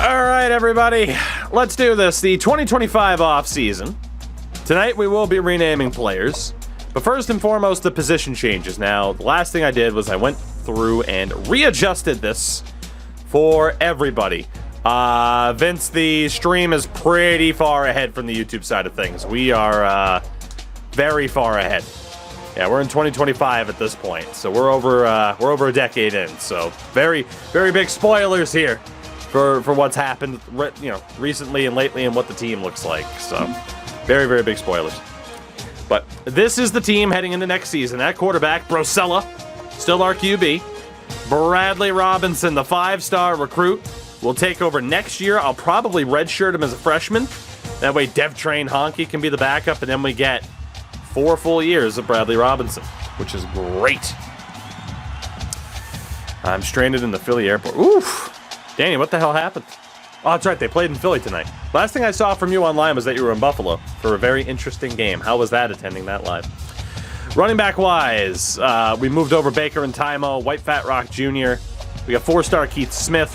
All right, everybody, let's do this. The 2025 offseason. Tonight we will be renaming players, but first and foremost, the position changes. Now, the last thing I did was I went through and readjusted this for everybody. Vince, the stream is pretty far ahead from the YouTube side of things. We are very far ahead. Yeah, we're in 2025 at this point, so we're over a decade in. So very, very big spoilers here for what's happened, recently and lately, and what the team looks like. So very, very big spoilers. But this is the team heading into next season. At quarterback, Brosella, still our QB. Bradley Robinson, the 5-star recruit, will take over next year. I'll probably redshirt him as a freshman. That way Dev Train Honky can be the backup, and then we get 4 full years of Bradley Robinson, which is great. I'm stranded in the Philly airport. Oof. Danny, what the hell happened? Oh, that's right. They played in Philly tonight. Last thing I saw from you online was that you were in Buffalo for a very interesting game. How was that, attending that live? Running back wise, we moved over Baker and Tymo, White Fat Rock Jr. We got 4-star Keith Smith.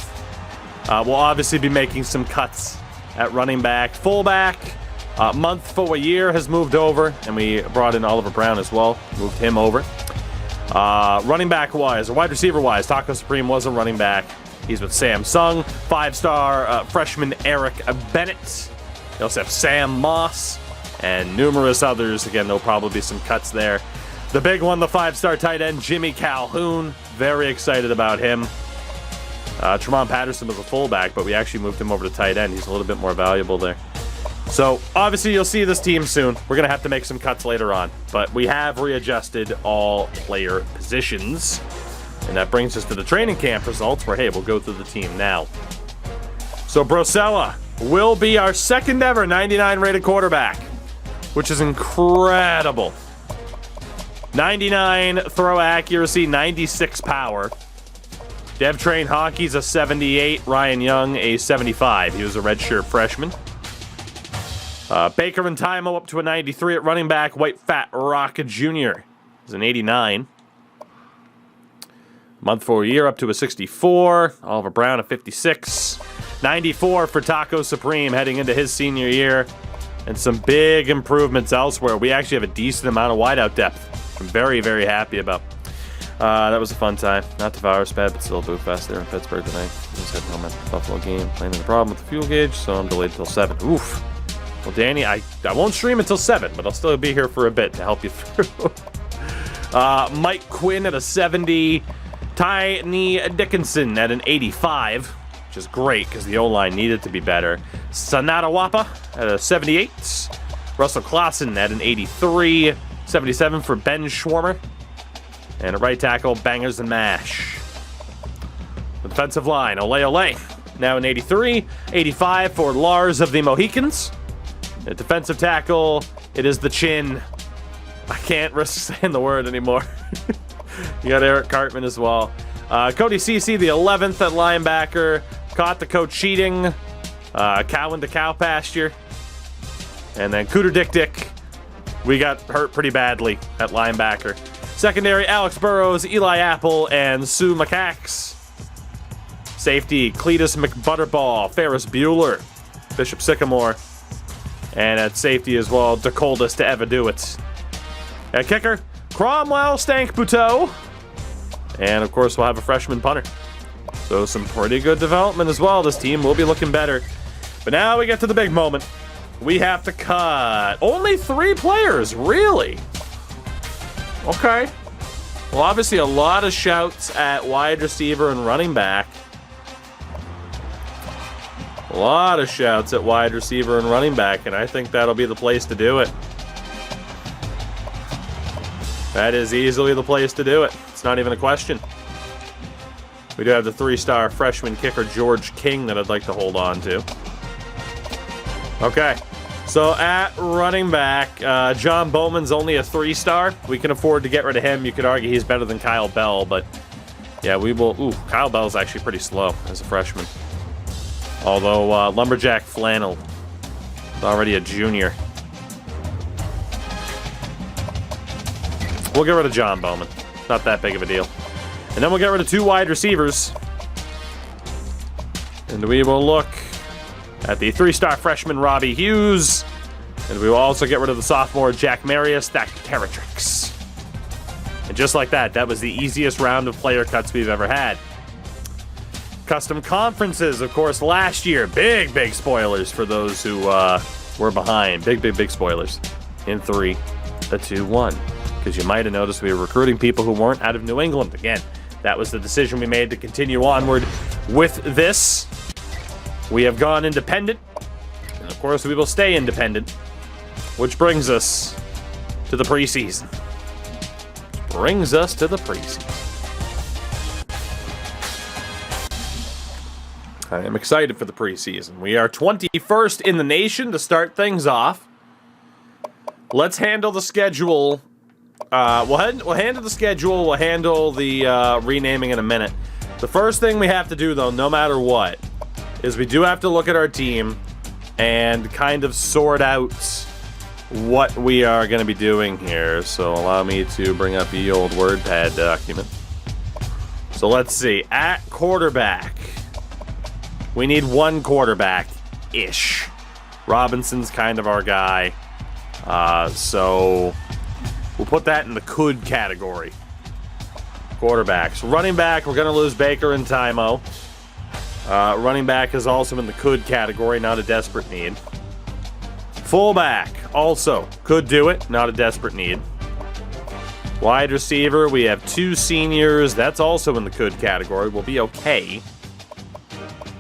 We'll obviously be making some cuts at running back. Fullback, month for a year has moved over, and we brought in Oliver Brown as well. Moved him over. Running back wise, or wide receiver wise, Taco Supreme was a running back. He's with Samsung. 5-star freshman Eric Bennett. We also have Sam Moss and numerous others. Again, there'll probably be some cuts there. The big one, the 5-star tight end Jimmy Calhoun. Very excited about him. Tremont Patterson was a fullback, but we actually moved him over to tight end. He's a little bit more valuable there. So, obviously, you'll see this team soon. We're going to have to make some cuts later on. But we have readjusted all player positions. And that brings us to the training camp results where, hey, we'll go through the team now. So, Brosella will be our second ever 99 rated quarterback, which is incredible. 99 throw accuracy, 96 power. Dev Train Hockey's a 78. Ryan Young, a 75. He was a redshirt freshman. Baker and Tymo up to a 93 at running back. White Fat Rock Jr. is an 89. Month for a year up to a 64. Oliver Brown a 56. 94 for Taco Supreme heading into his senior year. And some big improvements elsewhere. We actually have a decent amount of wideout depth. I'm very, very happy about. That was a fun time. Not Devour's bad, but still a boo fest there in Pittsburgh tonight. Just heading home at the Buffalo game. Playing the problem with the fuel gauge, so I'm delayed until 7. Oof. Well, Danny, I won't stream until 7, but I'll still be here for a bit to help you through. Mike Quinn at a 70. Tiny Dickinson at an 85, which is great because the O-line needed to be better. Sonata Wapa at a 78. Russell Clausen at an 83. 77 for Ben Schwarmer. And a right tackle, Bangers and Mash. The defensive line, Ole, now an 83. 85 for Lars of the Mohicans. The defensive tackle, it is the Chin. I can't risk saying the word anymore. You got Eric Cartman as well. Cody Cece, the 11th at linebacker. Caught the coach cheating. Cow into cow pasture. And then Cooter Dick. We got hurt pretty badly at linebacker. Secondary, Alex Burrows, Eli Apple, and Sue Macax. Safety, Cletus McButterball, Ferris Bueller, Bishop Sycamore. And at safety as well, the coldest to ever do it. At kicker, Cromwell Stank Buteau. And of course, we'll have a freshman punter. So some pretty good development as well. This team will be looking better. But now we get to the big moment. We have to cut. Only 3 players, really? Okay. Well, obviously a lot of shouts at wide receiver and running back. A lot of shouts at wide receiver and running back, and I think that'll be the place to do it. That is easily the place to do it. It's not even a question. We do have the 3-star freshman kicker, George King, that I'd like to hold on to. Okay. So at running back, John Bowman's only a 3-star. We can afford to get rid of him. You could argue he's better than Kyle Bell, but yeah, we will. Ooh, Kyle Bell's actually pretty slow as a freshman. Although Lumberjack Flannel is already a junior. We'll get rid of John Bowman. Not that big of a deal. And then we'll get rid of 2 wide receivers. And we will look at the 3-star freshman Robbie Hughes. And we will also get rid of the sophomore Jack Marius, that Territrix. And just like that, that was the easiest round of player cuts we've ever had. Custom conferences, of course, last year. Big spoilers for those who were behind. Big spoilers. In 3, a 2-1. Because you might have noticed we were recruiting people who weren't out of New England. Again, that was the decision we made to continue onward with this. We have gone independent. And of course, we will stay independent. Which brings us to the preseason. I am excited for the preseason. We are 21st in the nation to start things off. Let's handle the schedule. We'll handle the schedule. We'll handle the renaming in a minute. The first thing we have to do, though, no matter what, is we do have to look at our team and kind of sort out what we are going to be doing here. So allow me to bring up the old WordPad document. So let's see. At quarterback, we need one quarterback-ish. Robinson's kind of our guy. So we'll put that in the could category. Quarterbacks. Running back, we're going to lose Baker and Tymo. Running back is also in the could category, not a desperate need. Fullback, also could do it, not a desperate need. Wide receiver, we have 2 seniors. That's also in the could category. We'll be okay.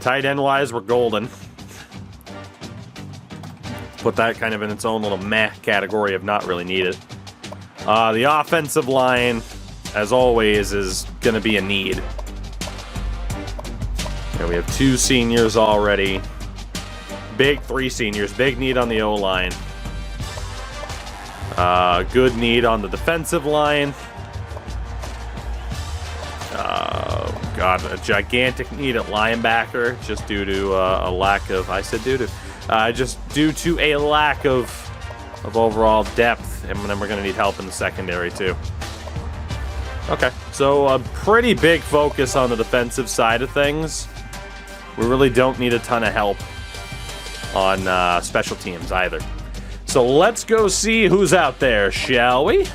Tight end wise, we're golden. Put that kind of in its own little meh category of not really needed. The offensive line, as always, is going to be a need. And we have 2 seniors already. Big 3 seniors. Big need on the O-line. Good need on the defensive line. God, a gigantic need at linebacker, just due to a lack of, just due to a lack of overall depth, and then we're going to need help in the secondary too. Okay, so a pretty big focus on the defensive side of things. We really don't need a ton of help on special teams either. So let's go see who's out there, shall we?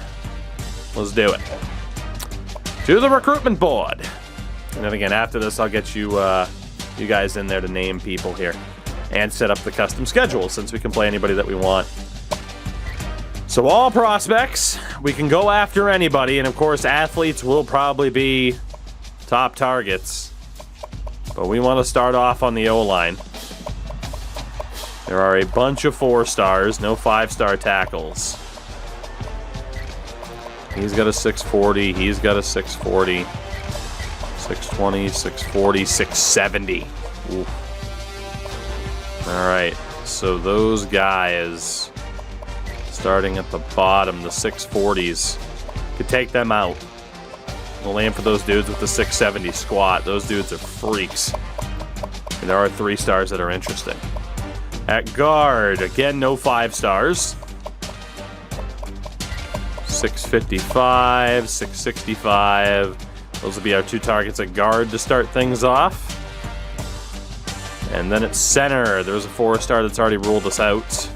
Let's do it. To the recruitment board. And then again, after this, I'll get you guys in there to name people here and set up the custom schedule, since we can play anybody that we want. So all prospects, we can go after anybody, and of course athletes will probably be top targets. But we want to start off on the O-line. There are a bunch of 4-stars, no 5-star tackles. He's got a 640, he's got a 640. 620, 640, 670. Ooh. All right, so those guys, starting at the bottom, the 640s, could take them out. We'll aim for those dudes with the 670 squat. Those dudes are freaks. And there are 3-stars that are interesting. At guard, again, no 5-stars. 655, 665. Those will be our 2 targets at guard to start things off. And then at center, there's a 4-star that's already ruled us out.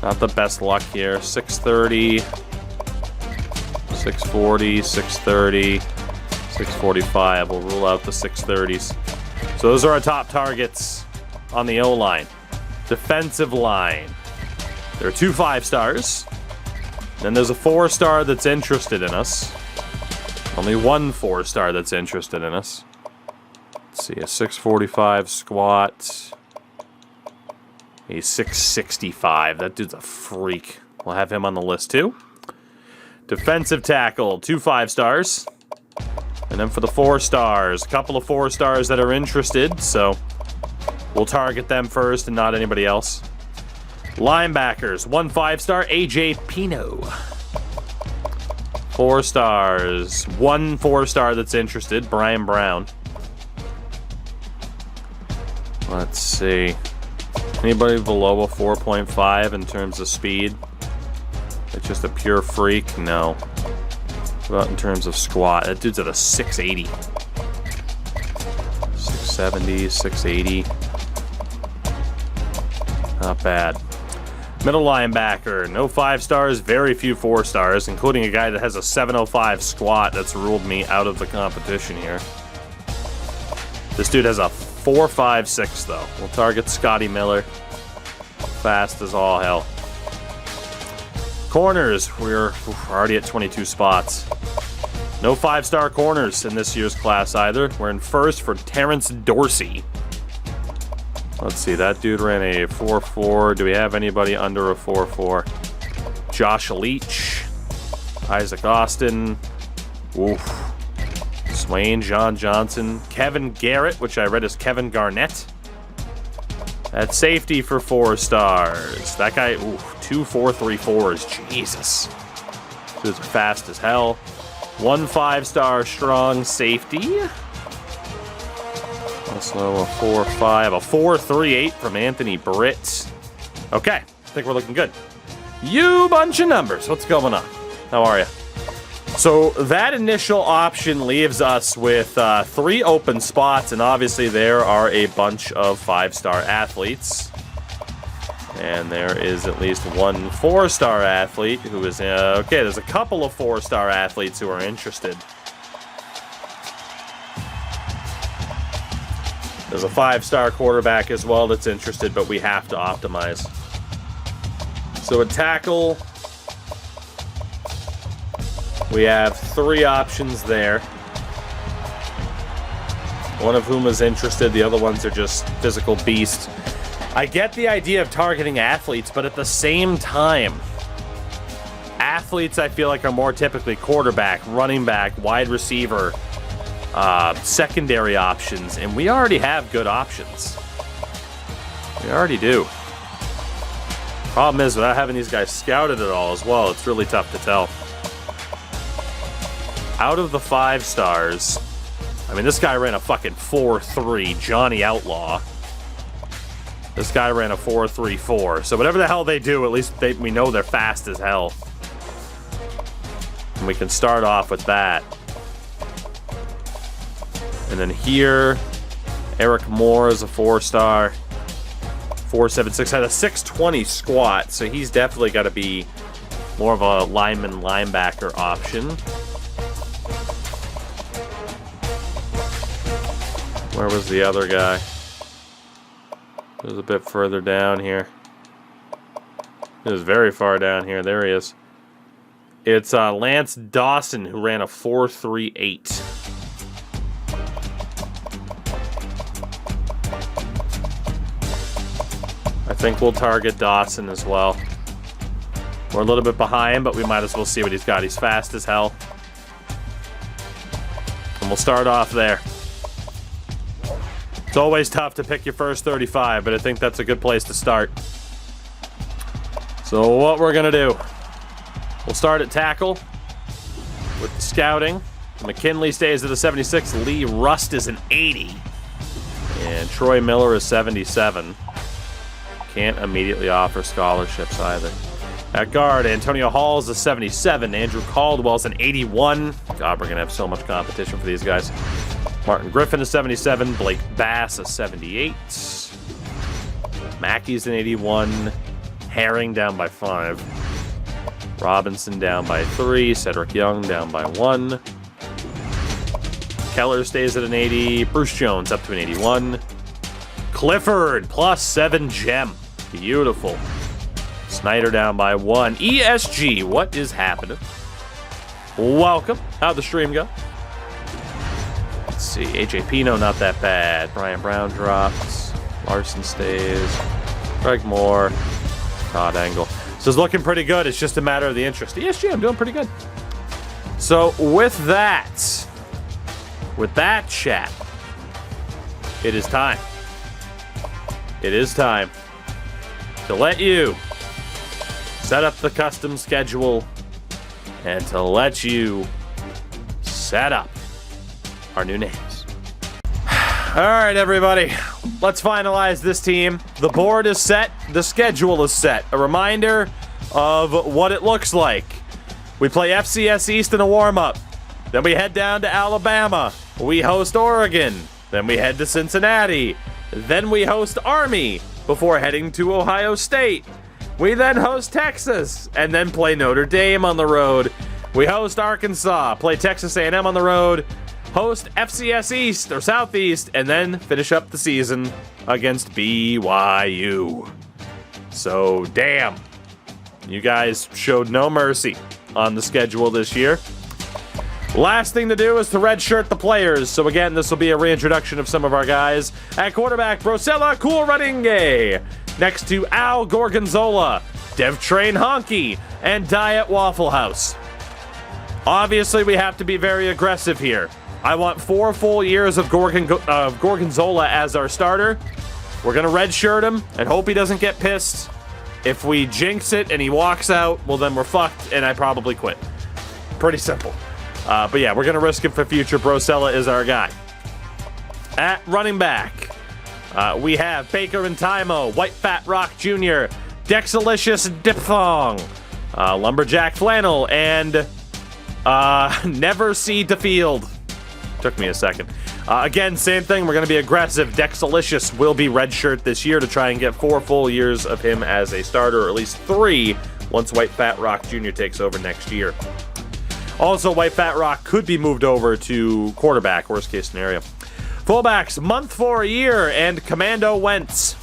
Not the best luck here. 630, 640, 630, 645. We'll rule out the 630s. So those are our top targets on the O-line. Defensive line. There are 2 5-stars. Then there's a 4-star that's interested in us. Only 1 4-star that's interested in us. Let's see, a 645 squat. A 665. That dude's a freak. We'll have him on the list too. Defensive tackle, 2 5-stars. And then for the 4-stars, a couple of 4-stars that are interested, so we'll target them first and not anybody else. Linebackers, 1 5-star, AJ Pino. 4 stars, 1 4-star that's interested, Brian Brown. Let's see. Anybody below a 4.5 in terms of speed? It's just a pure freak? No. What about in terms of squat? That dude's at a 680. 670, 680. Not bad. Middle linebacker, no 5 stars, very few 4 stars, including a guy that has a 705 squat that's ruled me out of the competition here. This dude has a 4.56 though. We'll target Scotty Miller. Fast as all hell. Corners, we're already at 22 spots. No 5-star corners in this year's class either. We're in first for Terrence Dorsey. Let's see, that dude ran a 4.4. Do we have anybody under a 4.4? Josh Leach, Isaac Austin, oof. Swain John Johnson, Kevin Garrett, which I read as Kevin Garnett. At safety for 4 stars. That guy, ooh, 2 4.34s. Jesus. Dudes are fast as hell. 1 5-star strong safety. Also a 4.5, a 4.38 from Anthony Britt. Okay, I think we're looking good. You bunch of numbers. What's going on? How are you? So that initial option leaves us with 3 open spots, and obviously there are a bunch of 5-star athletes. And there is at least 1 4-star athlete who is, okay, there's a couple of 4-star athletes who are interested. There's a 5-star quarterback as well that's interested, but we have to optimize. So at tackle, we have 3 options there. One of whom is interested, the other ones are just physical beasts. I get the idea of targeting athletes, but at the same time, athletes I feel like are more typically quarterback, running back, wide receiver, secondary options, and we already have good options. We already do. Problem is, without having these guys scouted at all as well, it's really tough to tell. Out of the 5 stars, I mean, this guy ran a fucking 4.3, Johnny Outlaw. This guy ran a 4.34. So whatever the hell they do, at least we know they're fast as hell. And we can start off with that. And then here, Eric Moore is a 4-star. 4.76, had a 620 squat, so he's definitely got to be more of a linebacker option. Where was the other guy? It was a bit further down here. It was very far down here. There he is. It's Lance Dawson, who ran a 4.38. I think we'll target Dawson as well. We're a little bit behind, but we might as well see what he's got. He's fast as hell. And we'll start off there. It's always tough to pick your first 35, but I think that's a good place to start. So what we're going to do, we'll start at tackle with the scouting. McKinley stays at a 76. Lee Rust is an 80. And Troy Miller is 77. Can't immediately offer scholarships either. At guard, Antonio Hall is a 77. Andrew Caldwell's an 81. God, we're going to have so much competition for these guys. Martin Griffin is 77. Blake Bass is 78. Mackey's an 81. Herring down by 5. Robinson down by 3. Cedric Young down by 1. Keller stays at an 80. Bruce Jones up to an 81. Clifford plus 7 gem. Beautiful. Snyder down by 1. ESG, what is happening? Welcome. How'd the stream go? Let's see. AJ Pino, not that bad. Brian Brown drops. Larson stays. Greg Moore. Todd Angle. So it's looking pretty good. It's just a matter of the interest. ESG, I'm doing pretty good. So with that chat, it is time. It is time to let you set up the custom schedule and to let you set up our new names. All right, everybody, let's finalize this team. The board is set. The schedule is set. A reminder of what it looks like. We play FCS East in a warm-up. Then we head down to Alabama. We host Oregon. Then we head to Cincinnati. Then we host Army before heading to Ohio State. We then host Texas and then play Notre Dame on the road. We host Arkansas, play Texas A&M on the road, host FCS East or Southeast, and then finish up the season against BYU. So, damn. You guys showed no mercy on the schedule this year. Last thing to do is to redshirt the players. So again, this will be a reintroduction of some of our guys. At quarterback, Brosella Coolradinge. Next to Al Gorgonzola, DevTrain Honky, and Diet Waffle House. Obviously, we have to be very aggressive here. I want 4 full years of Gorgonzola as our starter. We're going to redshirt him and hope he doesn't get pissed. If we jinx it and he walks out, well, then we're fucked, and I probably quit. Pretty simple. But yeah, we're going to risk it for future. Brosella is our guy. At running back, we have Baker and Tymo, White Fat Rock Jr., Dexalicious Diphthong, Lumberjack Flannel, and Never See the Field. Took me a second. Again, same thing. We're going to be aggressive. Dexalicious will be redshirt this year to try and get 4 full years of him as a starter, or at least 3 once White Fat Rock Jr. takes over next year. Also, White Fat Rock could be moved over to quarterback, worst case scenario. Fullbacks, Month for a Year, and Commando Wentz.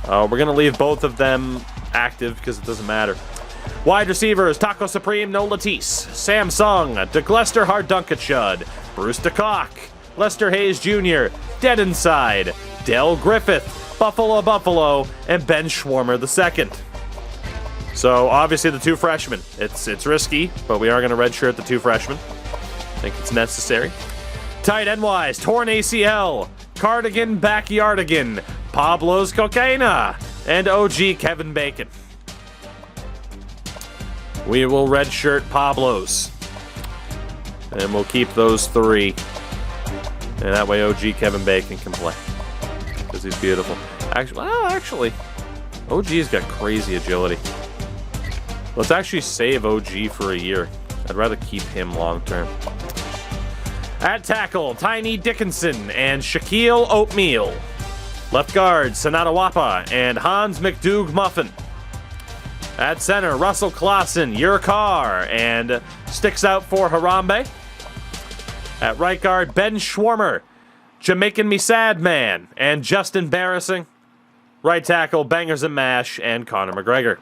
We're going to leave both of them active because it doesn't matter. Wide receivers, Taco Supreme, No Latisse, Samsung, DeGlester Harddunkachud, Bruce DeCock, Lester Hayes Jr., Dead Inside, Del Griffith, Buffalo, and Ben Schwarmer II. So, obviously, the 2 freshmen. It's risky, but we are going to redshirt the 2 freshmen. I think it's necessary. Tight end-wise, Torn ACL, Cardigan Backyardigan, Pablo's Cocaina, and OG Kevin Bacon. We will redshirt Pablo's. And we'll keep those 3. And that way OG Kevin Bacon can play. Because he's beautiful. Actually, OG's got crazy agility. Let's actually save OG for a year. I'd rather keep him long term. At tackle, Tiny Dickinson and Shaquille Oatmeal. Left guard, Sonata Wappa and Hans McDoug Muffin. At center, Russell Clausen, Your Car, and sticks out for Harambe. At right guard, Ben Schwarmer, Jamaican Me Sad Man, and Just Embarrassing. Right tackle, Bangers and Mash, and Conor McGregor.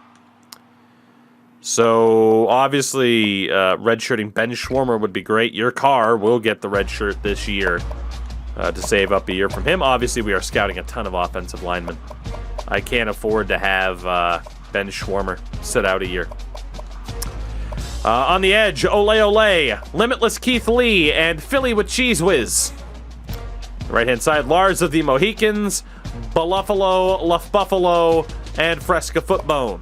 So, obviously, redshirting Ben Schwarmer would be great. Your Car will get the red shirt this year to save up a year from him. Obviously, we are scouting a ton of offensive linemen. I can't afford to have Ben Schwarmer sit out a year. On the edge, Ole, Limitless Keith Lee, and Philly with Cheese Whiz. Right-hand side, Lars of the Mohicans, Baluffalo, Luff Buffalo, and Fresca Footbone.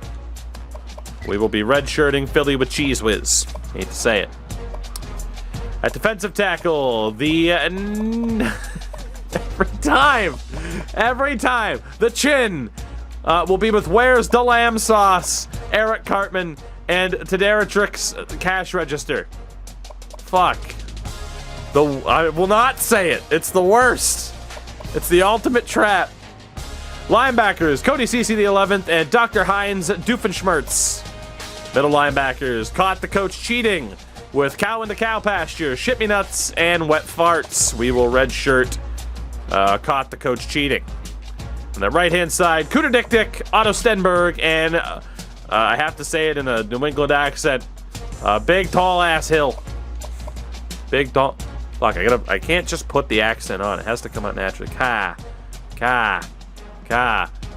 We will be redshirting Philly with Cheese Whiz. Hate to say it. At defensive tackle, the... every time, the chin will be with Where's the Lamb Sauce, Eric Cartman, and Tadaratrix cash register. Fuck. I will not say it. It's the worst. It's the ultimate trap. Linebackers, Cody Cece the 11th and Dr. Heinz Doofenshmirtz. Middle linebackers, Caught the Coach Cheating with Cow in the Cow Pasture, Shit Me Nuts, and Wet Farts. We will redshirt Caught the Coach Cheating. On the right-hand side, Cooter Dick Dick, Otto Stenberg, and I have to say it in a New England accent, Big Tall Ass Hill. Big Tall... Fuck, I can't just put the accent on. It has to come out naturally.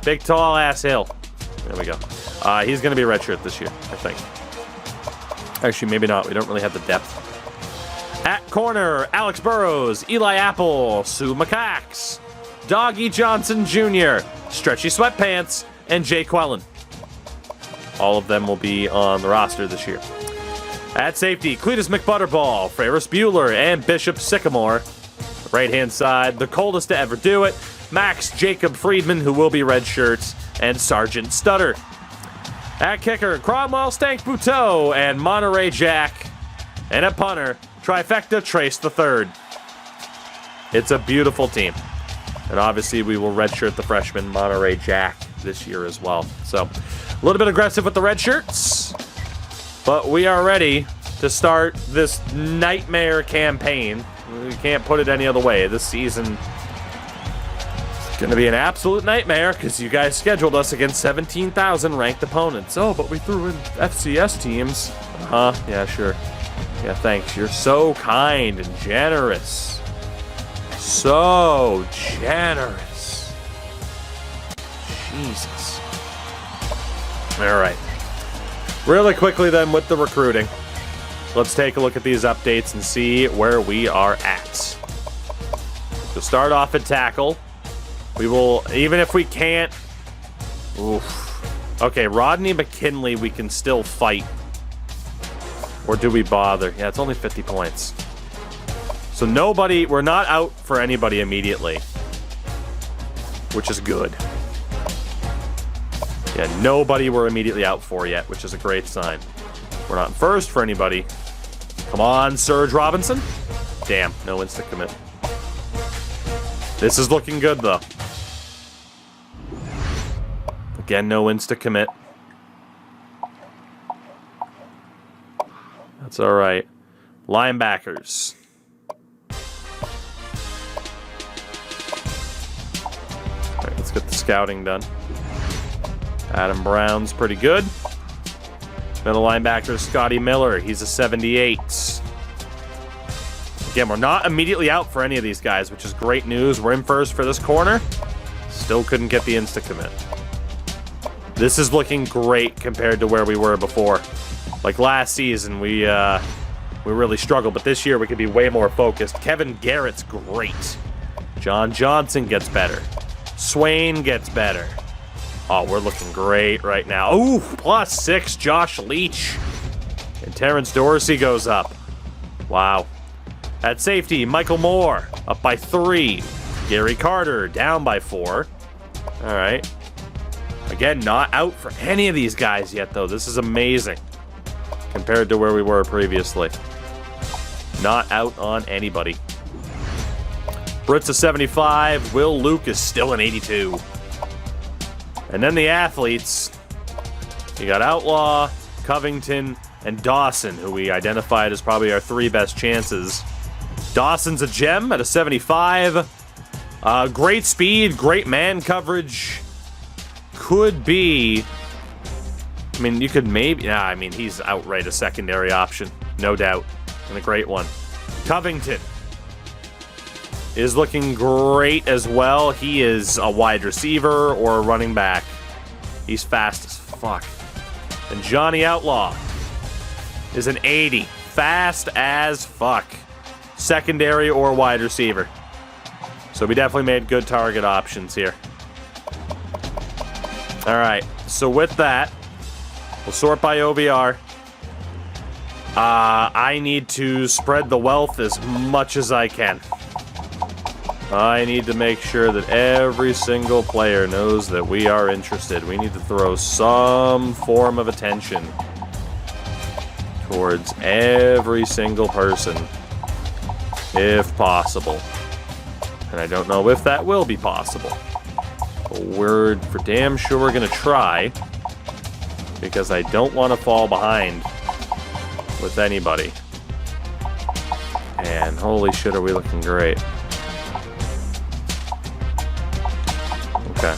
Big Tall Ass Hill. There we go. He's going to be a redshirt this year, I think. Actually, maybe not. We don't really have the depth. At corner, Alex Burrows, Eli Apple, Sue McCax, Doggy Johnson Jr., Stretchy Sweatpants, and Jay Quellen. All of them will be on the roster this year. At safety, Cletus McButterball, Ferris Bueller, and Bishop Sycamore. Right-hand side, the coldest to ever do it, Max Jacob Friedman, who will be red shirts, and Sergeant Stutter. At kicker, Cromwell Stank Buteau and Monterey Jack. And at punter, Trifecta Trace the Third. It's a beautiful team. And obviously we will redshirt the freshman Monterey Jack this year as well. So a little bit aggressive with the red shirts, but we are ready to start this nightmare campaign. We can't put it any other way. This season is going to be an absolute nightmare because you guys scheduled us against 17,000 ranked opponents. Oh, but we threw in FCS teams. Yeah, sure. Yeah, thanks. You're so kind and generous. So generous. Jesus. All right. Really quickly then with the recruiting. Let's take a look at these updates and see where we are at. So start off at tackle. We will, even if we can't... Oof. Okay, Rodney McKinley we can still fight. Or do we bother? Yeah, it's only 50 points. So nobody, we're not out for anybody immediately. Which is good. Yeah, nobody we're immediately out for yet, which is a great sign. We're not first for anybody. Come on, Serge Robinson. Damn, no instant commit. This is looking good, though. Again, no insta commit. That's all right. Linebackers. All right, let's get the scouting done. Adam Brown's pretty good. Middle linebacker, Scotty Miller. He's a 78. Again, we're not immediately out for any of these guys, which is great news. We're in first for this corner. Still couldn't get the insta-commit. This is looking great compared to where we were before. Like last season, we really struggled, but this year we could be way more focused. Kevin Garrett's great. John Johnson gets better. Swain gets better. Oh, we're looking great right now. Ooh, +6, Josh Leach. And Terrence Dorsey goes up. Wow. At safety, Michael Moore up by 3. Gary Carter down by 4. All right. Again, not out for any of these guys yet, though. This is amazing compared to where we were previously. Not out on anybody. Britt's a 75. Will Luke is still an 82. And then the athletes, you got Outlaw, Covington, and Dawson, who we identified as probably our 3 best chances. Dawson's a gem at a 75. Great speed, great man coverage. Could be, I mean, you could maybe, yeah, I mean, he's outright a secondary option, no doubt, and a great one. Covington is looking great as well. He is a wide receiver or a running back. He's fast as fuck. And Johnny Outlaw is an 80. Fast as fuck. Secondary or wide receiver. So we definitely made good target options here. All right. So with that, we'll sort by OVR. I need to spread the wealth as much as I can. I need to make sure that every single player knows that we are interested. We need to throw some form of attention towards every single person, if possible. And I don't know if that will be possible. But we're for damn sure we're going to try, because I don't want to fall behind with anybody. And holy shit, are we looking great. Okay.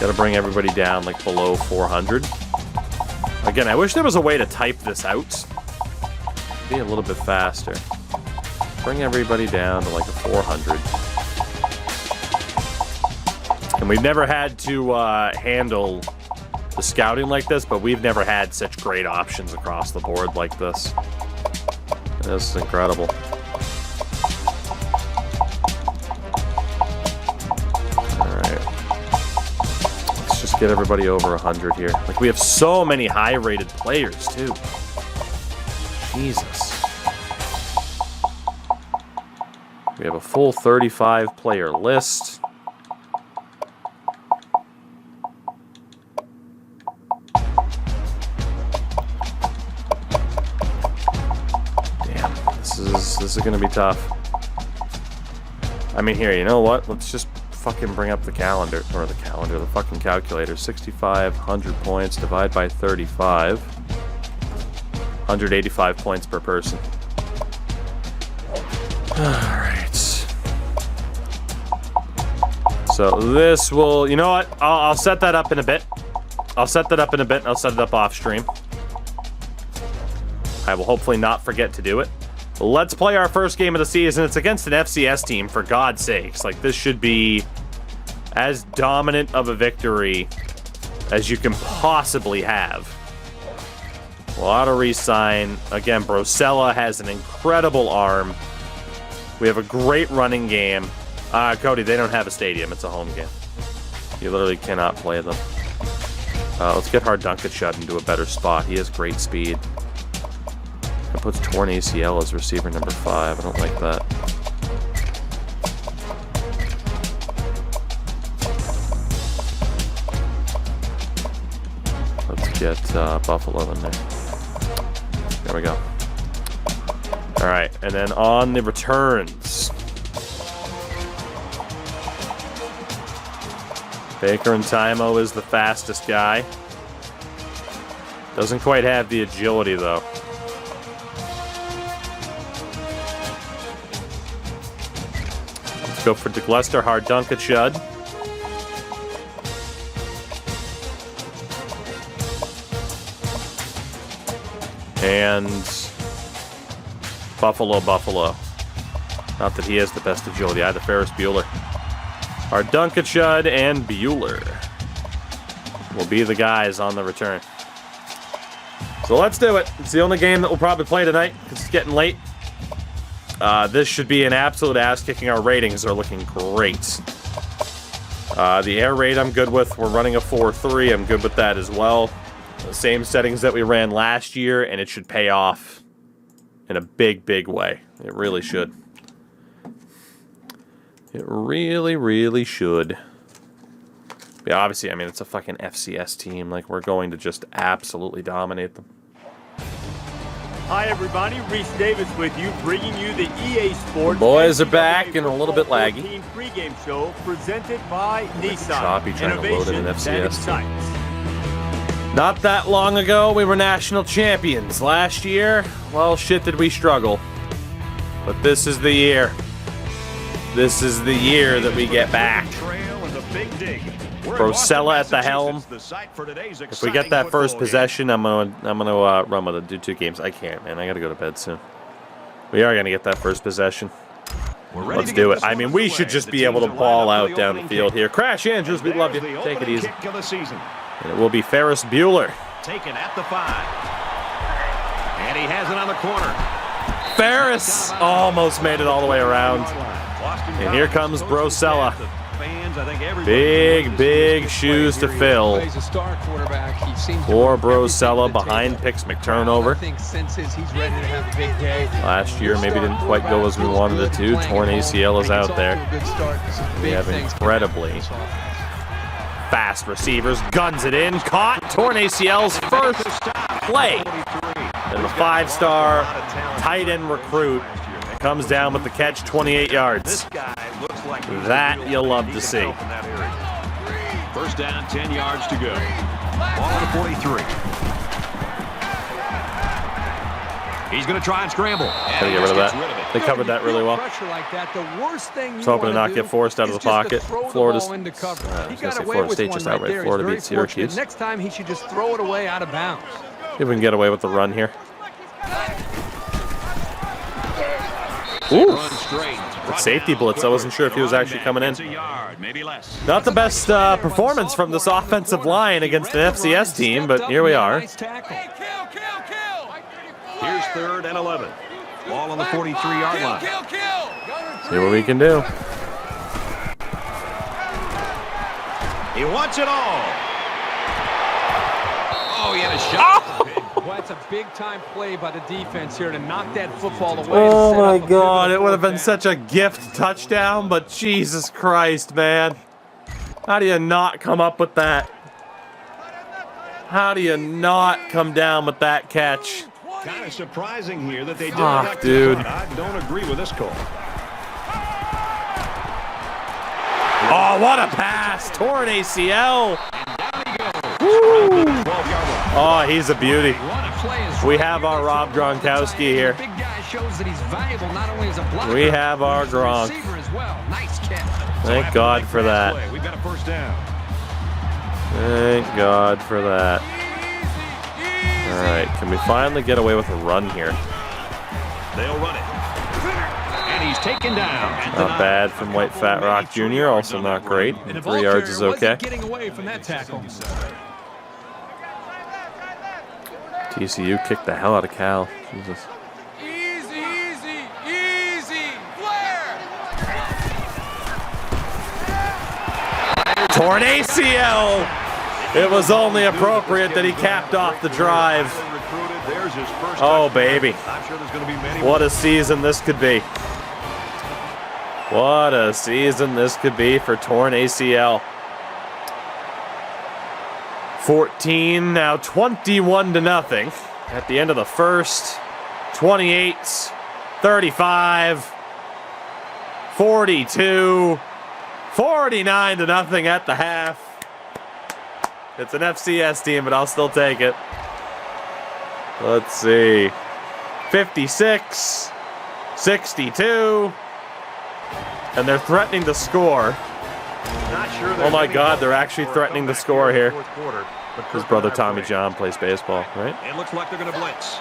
Gotta bring everybody down like below 400. Again, I wish there was a way to type this out. Be a little bit faster. Bring everybody down to like a 400. And we've never had to handle the scouting like this, but we've never had such great options across the board like this. This is incredible. Get everybody over 100 here. Like, we have so many high-rated players, too. Jesus. We have a full 35-player list. Damn, this is going to be tough. I mean, here, you know what? Let's just fucking bring up the calendar, the fucking calculator. 6,500 points, divide by 35. 185 points per person. Alright. So this will, you know what? I'll set that up in a bit. I'll set it up off stream. I will hopefully not forget to do it. Let's play our first game of the season. It's against an FCS team, for God's sakes. Like, this should be as dominant of a victory as you can possibly have. Well, auto re-sign. Again, Brosella has an incredible arm. We have a great running game. Cody, they don't have a stadium. It's a home game. You literally cannot play them. Let's get Hardunket into a better spot. He has great speed. It puts torn ACL as receiver number 5. I don't like that. Let's get Buffalo in there. There we go. All right, and then on the returns. Baker and Timo is the fastest guy. Doesn't quite have the agility, though. Let's go for DeGlester, Hardunket. And Buffalo. Not that he has the best agility either. Ferris Bueller. Hardunket and Bueller will be the guys on the return. So let's do it. It's the only game that we'll probably play tonight because it's getting late. This should be an absolute ass-kicking. Our ratings are looking great. The air raid I'm good with. We're running a 4-3. I'm good with that as well. The same settings that we ran last year, and it should pay off in a big, big way. It really should. It really, really should. Yeah, obviously, I mean, it's a fucking FCS team. Like, we're going to just absolutely dominate them. Hi, everybody. Reese Davis with you, bringing you the EA Sports. The boys are back and a little bit laggy. Pregame show presented by Nissan. Choppy trying to load in an FCS team. Not that long ago, we were national champions. Last year, well, shit did we struggle. But this is the year. This is the year that we get back. Brosella at the helm. If we get that first possession, I'm gonna run with it. Do 2 games. I can't, man. I gotta go to bed soon. We are gonna get that first possession. Let's do it. I mean, we should just be able to ball out down the field here. Crash Andrews, we love you. Take it easy. And it will be Ferris Bueller. Taken at the 5. And he has it on the corner. Ferris almost made it all the way around. And here comes Brosella. Big, big shoes to fill for Brosella. Behind picks McTurnover. Last year maybe didn't quite go as we wanted it to. Torn ACL is out there. We have incredibly fast receivers. Guns it in. Caught. Torn ACL's first play. And the 5-star tight end recruit comes down with the catch, 28 yards. That you'll love to see. First down, 10 yards to go. Ball at 43. He's going to try and scramble. Gotta get rid of that. They covered that really well. Just hoping to not get forced out of the pocket. Florida's, I was going to say Florida State just outright. Florida beat Syracuse. Next time he should just throw it away out of bounds. See if we can get away with the run here. Ooh. The safety blitz. I wasn't sure if he was actually coming in. Not the best performance from this offensive line against an FCS team, but here we are. Here's 3rd and 11. Ball on the 43-yard line. See what we can do. He wants it all. Oh, he had a shot. Well, that's a big-time play by the defense here to knock that football away. Oh, my God. It would have been such a gift touchdown, but Jesus Christ, man. How do you not come up with that? How do you not come down with that catch? Kind of surprising here that they did not, dude. I don't agree with this call. Oh, what a pass. Torn ACL. Woo. Oh, he's a beauty. We have our Rob Gronkowski here. We have our Gronk. Thank God for that. Thank God for that. All right, can we finally get away with a run here? They'll run it. And he's taken down. Not bad from White Fat Rock Jr., also not great. 3 yards is okay. Getting away from that tackle. TCU kicked the hell out of Cal. Jesus. Easy. Flare. Torn ACL. It was only appropriate that he capped off the drive. Oh, baby. What a season this could be. What a season this could be for torn ACL. 14, now 21-0 at the end of the first. 28, 35, 42, 49-0 at the half. It's an FCS team, but I'll still take it. Let's see. 56, 62, and they're threatening to score. Oh my God, they're actually threatening to score here. His brother Tommy John plays baseball, right? It looks like they're going to blitz.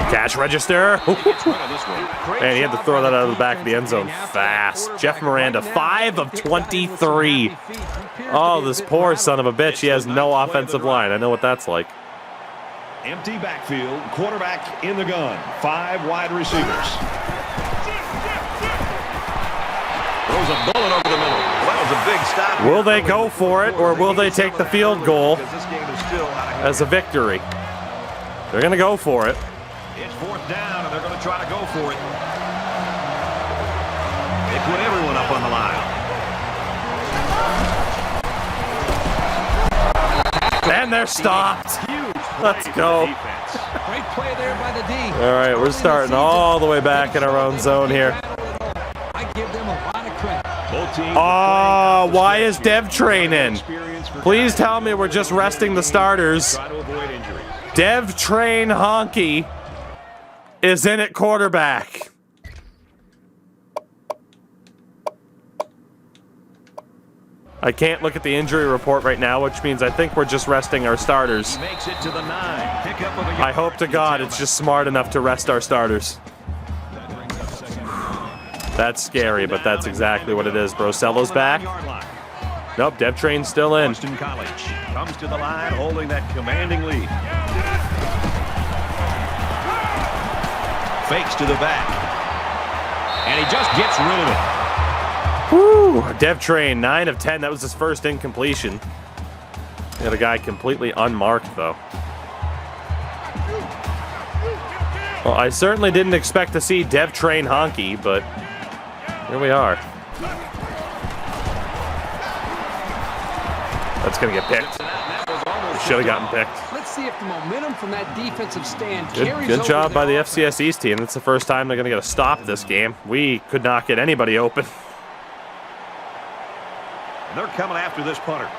Cash register. Man, he had to throw that out of the back of the end zone fast. Jeff Miranda, 5 of 23. Oh, this poor son of a bitch. He has no offensive line. I know what that's like. Empty backfield, quarterback in the gun, 5 wide receivers. Throws a bullet over the middle. Well, that was a big stop. Will they go for it, or will they take the field goal as a victory? They're going to go for it. It's 4th down, and they're going to try to go for it. They put everyone up on the line. And they're stopped. Let's go. Great play there by the D. All right, we're starting all the way back in our own zone here. I give them a lot of credit. Oh, why is Dev Train in? Please tell me we're just resting the starters. Dev Train Honky is in at quarterback. I can't look at the injury report right now, which means I think we're just resting our starters. Makes it to the 9. Pick up of a I hope to God it's just smart enough to rest our starters. That's scary, but that's exactly what it is. Brosello's back. Nope, Dev Train's still in. Boston College comes to the line holding that commanding lead. Fakes to the back. And he just gets rid of it. Woo! Dev Train, 9 of 10. That was his first incompletion. Got a guy completely unmarked, though. Well, I certainly didn't expect to see Dev Train Honky, but here we are. That's going to get picked. Should have gotten picked. Let's see if the momentum from that defensive stand carries Good over job to by the their FCS East team. That's the first time they're going to get a stop this game. We could not get anybody open. And they're coming after this punter.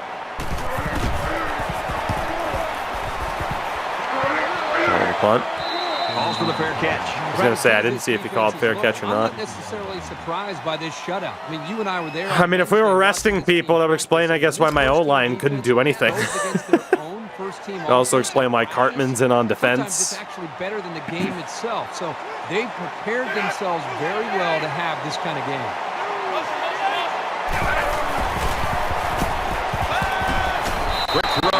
Punt. Calls for the fair catch. I was going to say, I didn't see if he called fair catch or not. I'm not necessarily surprised by this shutout. I mean, you and I were there. I mean, if we were resting people, that would explain, I guess, why my O-line couldn't do anything. It also explain why Cartman's in on defense. Sometimes it's actually better than the game itself. So they prepared themselves very well to have this kind of game.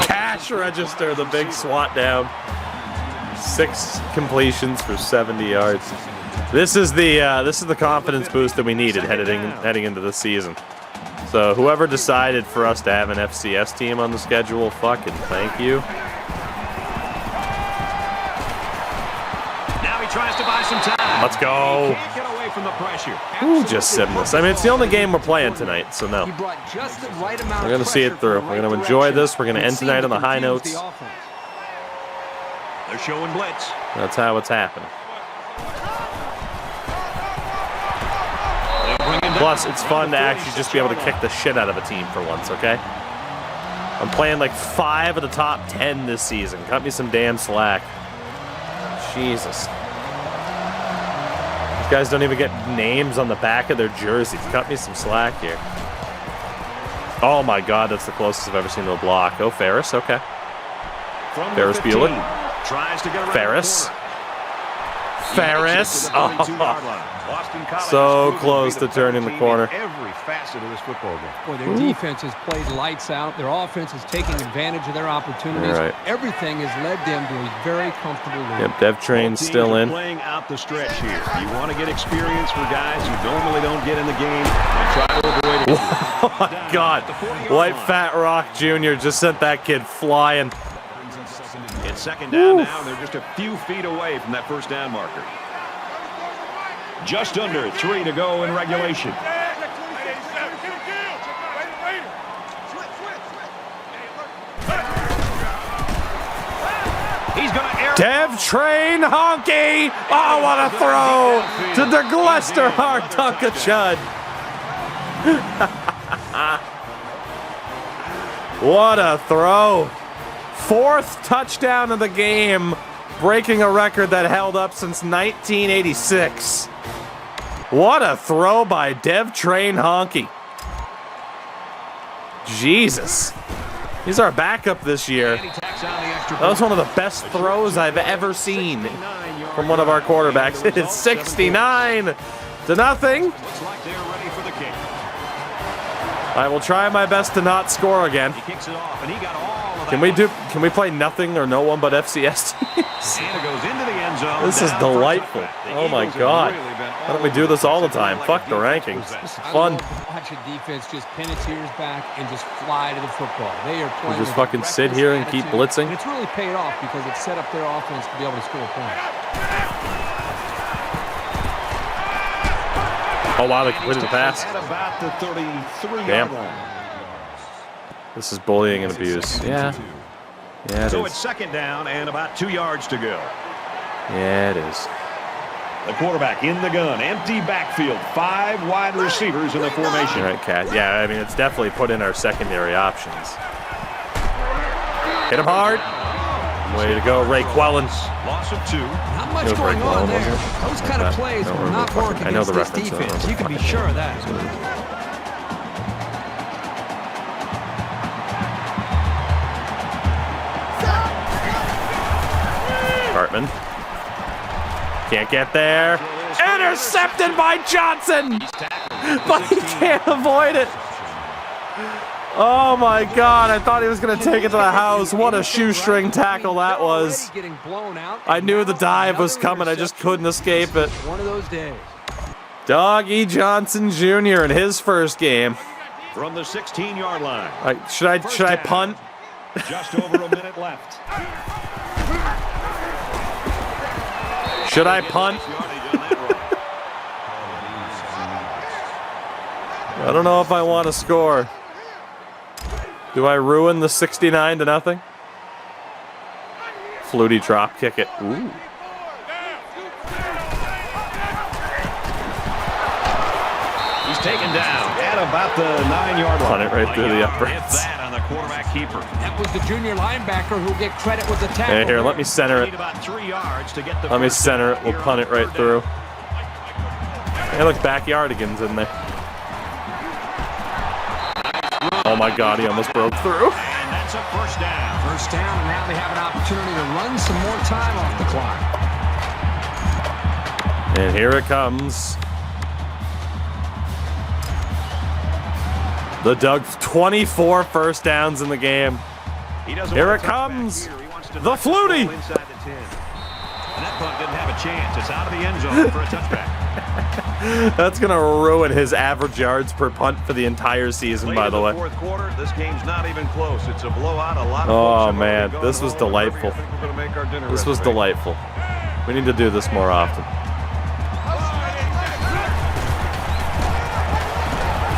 Cash register, the big swat down. 6 completions for 70 yards. This is the confidence boost that we needed heading into the season. So whoever decided for us to have an FCS team on the schedule, fucking thank you. Now he tries to buy some time. Let's go. He can't get away from the pressure. Ooh, just sinless. I mean, it's the only game we're playing tonight, so no. He brought just the right amount We're going to see it through. We're going to enjoy this. We're going to end tonight on the high notes. They're showing blitz. That's how it's happening. Plus, it's fun to actually just be able to kick the shit out of a team for once, okay? I'm playing like 5 of the top 10 this season. Cut me some damn slack. Jesus. These guys don't even get names on the back of their jerseys. Cut me some slack here. Oh my God, that's the closest I've ever seen to a block. Oh, Ferris, okay. Ferris Bueller. Ferris. Ferris. Oh. So close to turning the corner. Every facet of this football game. Boy, their defense has played lights out. Their offense is taking advantage of their opportunities. Right. Everything has led them to a very comfortable lead. Yep, Dev Train's still in. Playing out the stretch here. You want to get experience for guys who normally don't get in the game. And try to avoid it. Oh my God. White Fat Rock Jr. just sent that kid flying. It's second down now. They're just a few feet away from that first down marker. Just under 3 to go in regulation. He's going to air. Dev Train honky. Oh, what a throw to the Glester Hardunka Chud. What a throw. 4th touchdown of the game, breaking a record that held up since 1986. What a throw by Dev Train Honky. Jesus. He's our backup this year. That was one of the best throws I've ever seen from one of our quarterbacks. It's 69-0. I will try my best to not score again. Can we play nothing or no one but FCS teams? This is delightful. Oh my God. Why don't we do this all the time? Fuck the rankings. This is fun. Watch a defense just pin its ears back and just fly to the football. They are playing. We just fucking sit here and keep blitzing. And it's really paid off because it set up their offense to be able to score points. Oh wow, they completed the pass. At about the 33 Damn. yard line. This is bullying and abuse. Yeah. Yeah, it So is. it's second down and about 2 yards to go. Yeah, it is. The quarterback in the gun. Empty backfield. 5 wide receivers in the formation. All right, Cat. Yeah, I mean, it's definitely put in our secondary options. Hit him hard. Way to go, Ray Quellen. Loss of 2. Not much It was going right on below, there. wasn't it? Those kind of plays will not work I know against the this reference. I don't know defense. the You can be fucking sure of name. that. Hartman. Can't get there. Intercepted by Johnson! But he can't avoid it. Oh my God, I thought he was going to take it to the house. What a shoestring tackle that was. I knew the dive was coming. I just couldn't escape it. One of those days. Doggy Johnson Jr. in his first game. From the 16-yard line. Should I punt? Just over a minute left. Should I punt? I don't know if I want to score. Do I ruin the 69-0? Flutie drop kick it. Ooh. He's taken down at about the 9-yard line. Punt it right through the Hit uprights. that on the quarterback keeper. That was the junior linebacker who'll get credit with the tackle. Hey, here, let me center it. Need about 3 yards to get the Let me first center down it. We'll here punt on it right third through. down. Hey, look, backyardigans in there. Oh my God, he almost broke through. And that's a first down. First down, and now they have an opportunity to run some more time off the clock. And here it comes. The Doug, 24 first downs in the game. He doesn't Here want it to touch back comes. here. He wants to The knock the ball Flutie. inside the 10. And that punt didn't have a chance. It's out of the end zone for a touchback. That's going to ruin his average yards per punt for the entire season, Late by in the way. Fourth quarter, this game's not even close. It's a blowout. A lot of Oh, folks have man, already gone this was home. delightful. I think we're gonna make our dinner This was reservation. delightful. We need to do this more often.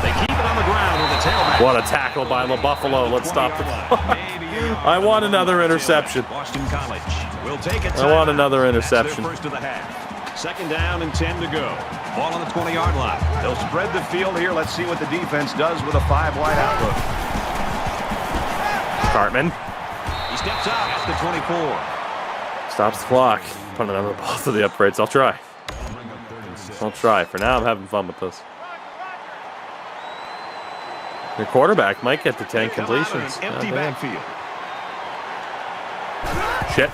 They keep it on the ground with the tailback. What a tackle by LaBuffalo. Let's stop the clock. I want another interception. Boston College will take it. I want another interception. First of the half. Second down and 10 to go. Ball on the 20-yard line. They'll spread the field here. Let's see what the defense does with a 5-wide outlook. Cartman He steps out at the 24. stops the clock. Put it on the ball for the upgrades. I'll try. For now, I'm having fun with this. Your quarterback might get to 10 completions. Empty backfield. Shit.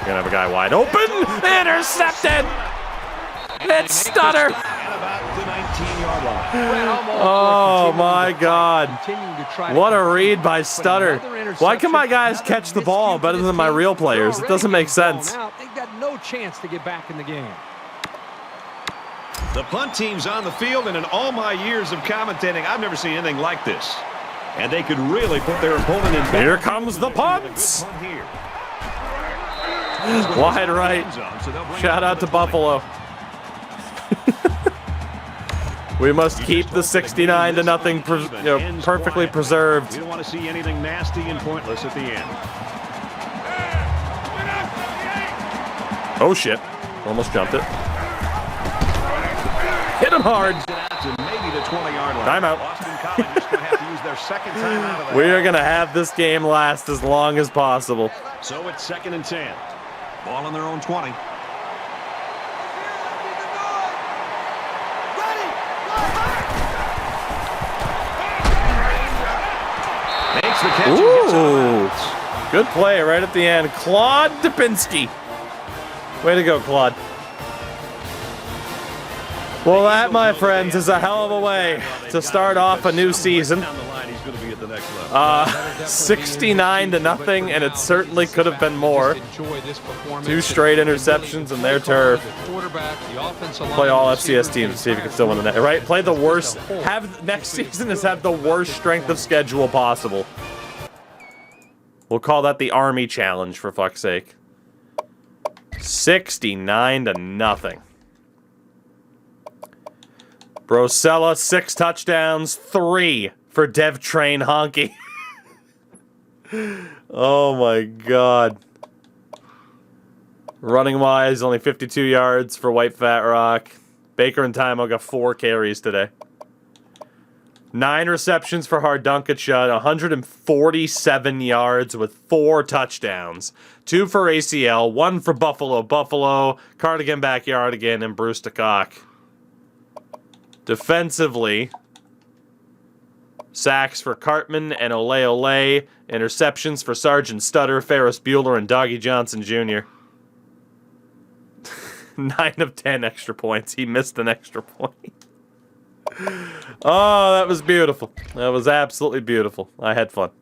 You're gonna have a guy wide open. Intercepted. It's Stutter. And about the 19-yard line. Oh my God. What a read by Stutter. Why can my guys catch the ball better than my real players? It doesn't make sense. They've got no chance to get back in the game. The punt team's on the field, and in all my years of commentating, I've never seen anything like this. And they could really put their opponent in. Here comes the punts. Wide right. Shout out to Buffalo. We must keep the 69-0 perfectly preserved. We don't want to see anything nasty and pointless at the end. Oh shit. Almost jumped it. Hit him hard. Maybe the 20-yard line. Timeout. Boston College is going to have to use their second timeout of the We are going to have this game last as long as possible. So it's 2nd and 10. Ball on their own 20. Makes the catch and gets out of bounds. Good play right at the end. Claude Dupinski. Way to go, Claude. Well, that, my friends, is a hell of a way to start off a new season. 69-0, and it certainly could have been more. 2 straight interceptions in their turf. Play all FCS teams to see if you can still win the net. Right? Play the worst. Next season is have the worst strength of schedule possible. We'll call that the Army Challenge, for fuck's sake. 69-0. Brosella, 6 touchdowns, 3 for Dev Train Honky. Oh my God. Running wise, only 52 yards for White Fat Rock. Baker and Timo got 4 carries today. 9 receptions for Hardunket, 147 yards with 4 touchdowns. 2 for ACL, 1 for Buffalo, Cardigan backyard again, and Bruce DeCock. Defensively, sacks for Cartman and Ole, interceptions for Sergeant Stutter, Ferris Bueller, and Doggy Johnson Jr. 9 of 10 extra points. He missed an extra point. Oh, that was beautiful. That was absolutely beautiful. I had fun.